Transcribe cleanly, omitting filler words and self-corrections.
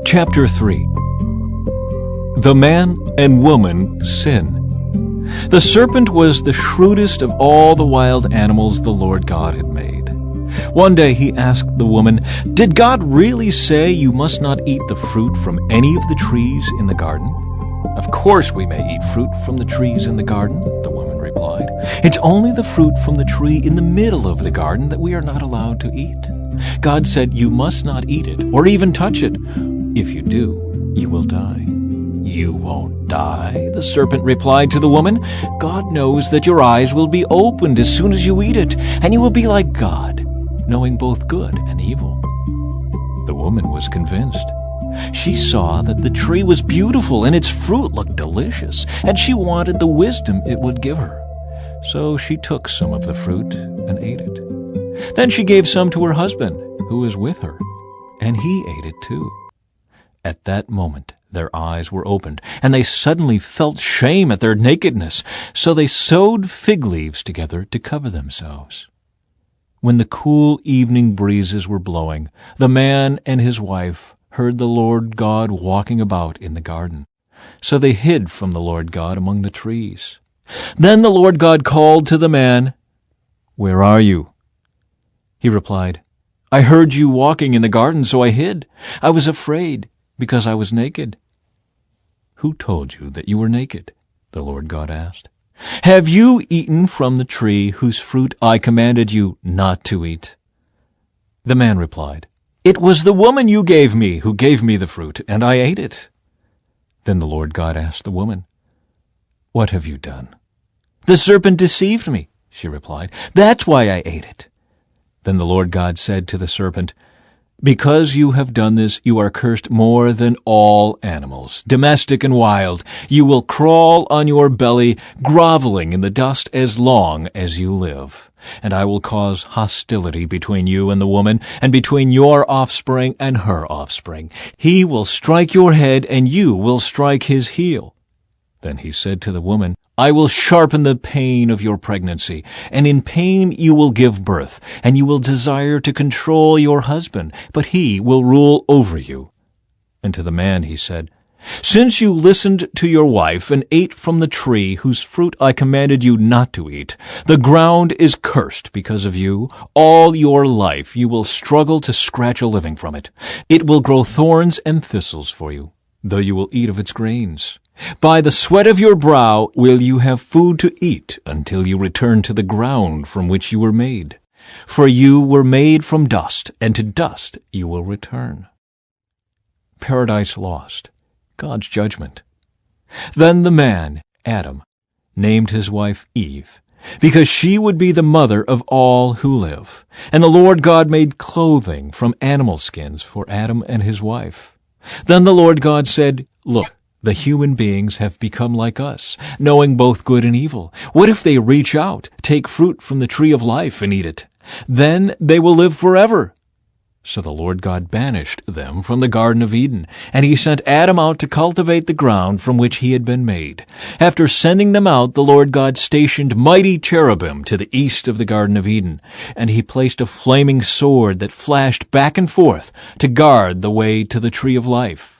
Chapter 3. The man and woman sin. The serpent was the shrewdest of all the wild animals the Lord God had made. One day he asked the woman, "Did God really say you must not eat the fruit from any of the trees in the garden?" "Of course we may eat fruit from the trees in the garden," the woman replied. "It's only the fruit from the tree in the middle of the garden that we are not allowed to eat. God said you must not eat it or even touch it. If you do, you will die." "You won't die," the serpent replied to the woman. "God knows that your eyes will be opened as soon as you eat it, and you will be like God, knowing both good and evil." The woman was convinced. She saw that the tree was beautiful and its fruit looked delicious, and she wanted the wisdom it would give her. So she took some of the fruit and ate it. Then she gave some to her husband, who was with her, and he ate it too. At that moment their eyes were opened, and they suddenly felt shame at their nakedness, so they sewed fig leaves together to cover themselves. When the cool evening breezes were blowing, the man and his wife heard the Lord God walking about in the garden. So they hid from the Lord God among the trees. Then the Lord God called to the man, "Where are you?" He replied, "I heard you walking in the garden, so I hid. I was afraid, because I was naked." "Who told you that you were naked?" the Lord God asked. "Have you eaten from the tree whose fruit I commanded you not to eat?" The man replied, "It was the woman you gave me who gave me the fruit, and I ate it." Then the Lord God asked the woman, "What have you done?" "The serpent deceived me," she replied. "That's why I ate it." Then the Lord God said to the serpent, "Because you have done this, you are cursed more than all animals, domestic and wild. You will crawl on your belly, groveling in the dust as long as you live. And I will cause hostility between you and the woman, and between your offspring and her offspring. He will strike your head, and you will strike his heel." Then he said to the woman, "I will sharpen the pain of your pregnancy, and in pain you will give birth, and you will desire to control your husband, but he will rule over you." And to the man he said, "Since you listened to your wife and ate from the tree whose fruit I commanded you not to eat, the ground is cursed because of you. All your life you will struggle to scratch a living from it. It will grow thorns and thistles for you, though you will eat of its grains. By the sweat of your brow will you have food to eat until you return to the ground from which you were made. For you were made from dust, and to dust you will return." Paradise Lost, God's judgment. Then the man, Adam, named his wife Eve, because she would be the mother of all who live. And the Lord God made clothing from animal skins for Adam and his wife. Then the Lord God said, "Look, the human beings have become like us, knowing both good and evil. What if they reach out, take fruit from the tree of life, and eat it? Then they will live forever." So the Lord God banished them from the Garden of Eden, and he sent Adam out to cultivate the ground from which he had been made. After sending them out, the Lord God stationed mighty cherubim to the east of the Garden of Eden, and he placed a flaming sword that flashed back and forth to guard the way to the tree of life.